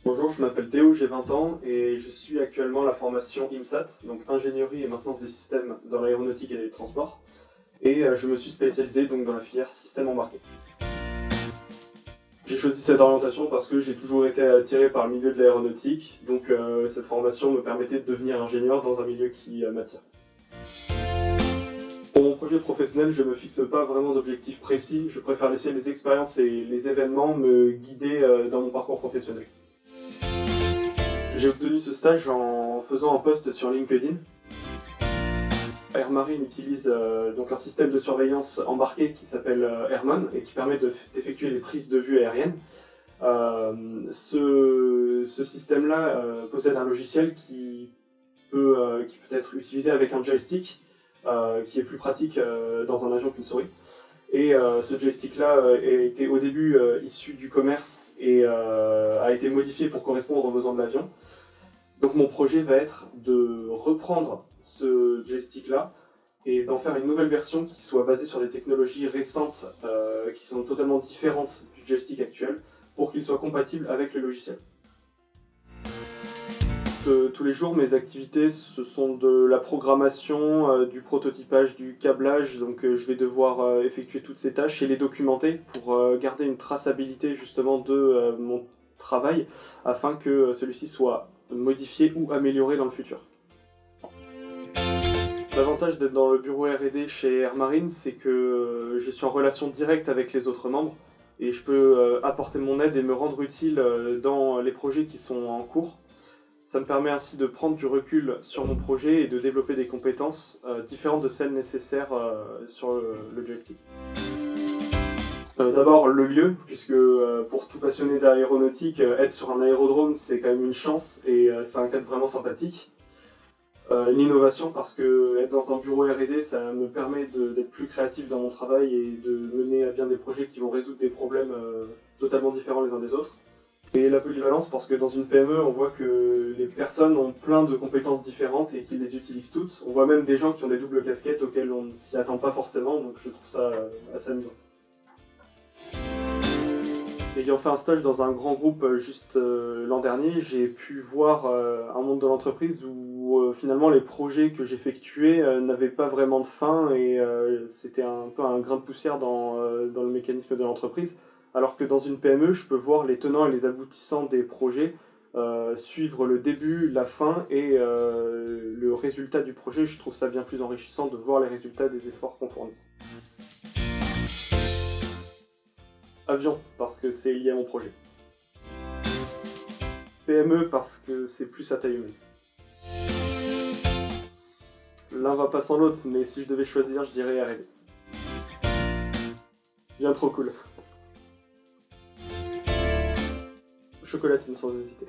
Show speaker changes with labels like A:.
A: Bonjour, je m'appelle Théo, j'ai 20 ans et je suis actuellement à la formation IMSAT, donc ingénierie et maintenance des systèmes dans l'aéronautique et les transports. Et je me suis spécialisé donc dans la filière système embarqué. J'ai choisi cette orientation parce que j'ai toujours été attiré par le milieu de l'aéronautique, donc cette formation me permettait de devenir ingénieur dans un milieu qui m'attire. Pour mon projet professionnel, je ne me fixe pas vraiment d'objectifs précis, je préfère laisser les expériences et les événements me guider dans mon parcours professionnel. J'ai obtenu ce stage en faisant un post sur LinkedIn. Air Marine utilise donc un système de surveillance embarqué qui s'appelle Airman et qui permet d'effectuer des prises de vue aériennes. Ce système-là possède un logiciel qui peut être utilisé avec un joystick, qui est plus pratique dans un avion qu'une souris. Et ce joystick-là a été au début issu du commerce et a été modifié pour correspondre aux besoins de l'avion. Donc mon projet va être de reprendre ce joystick-là et d'en faire une nouvelle version qui soit basée sur des technologies récentes qui sont totalement différentes du joystick actuel pour qu'il soit compatible avec le logiciel. Tous les jours, mes activités, ce sont de la programmation, du prototypage, du câblage, donc je vais devoir effectuer toutes ces tâches et les documenter pour garder une traçabilité justement de mon travail afin que celui-ci soit modifié ou amélioré dans le futur. L'avantage d'être dans le bureau R&D chez Air Marine, c'est que je suis en relation directe avec les autres membres et je peux apporter mon aide et me rendre utile dans les projets qui sont en cours. Ça me permet ainsi de prendre du recul sur mon projet et de développer des compétences différentes de celles nécessaires sur le joystick. D'abord le lieu, puisque pour tout passionné d'aéronautique, être sur un aérodrome c'est quand même une chance et c'est un cadre vraiment sympathique. L'innovation, parce que être dans un bureau R&D ça me permet d'être plus créatif dans mon travail et de mener à bien des projets qui vont résoudre des problèmes totalement différents les uns des autres. Et la polyvalence, parce que dans une PME, on voit que les personnes ont plein de compétences différentes et qu'ils les utilisent toutes. On voit même des gens qui ont des doubles casquettes auxquelles on ne s'y attend pas forcément, donc je trouve ça assez amusant. Ayant fait un stage dans un grand groupe juste l'an dernier, j'ai pu voir un monde de l'entreprise où finalement les projets que j'effectuais n'avaient pas vraiment de fin et c'était un peu un grain de poussière dans le mécanisme de l'entreprise. Alors que dans une PME, je peux voir les tenants et les aboutissants des projets, suivre le début, la fin et le résultat du projet. Je trouve ça bien plus enrichissant de voir les résultats des efforts qu'on fournit. Avion, parce que c'est lié à mon projet. PME, parce que c'est plus à taille humaine. L'un va pas sans l'autre, mais si je devais choisir, je dirais R&D. Bien trop cool. Chocolatine sans hésiter.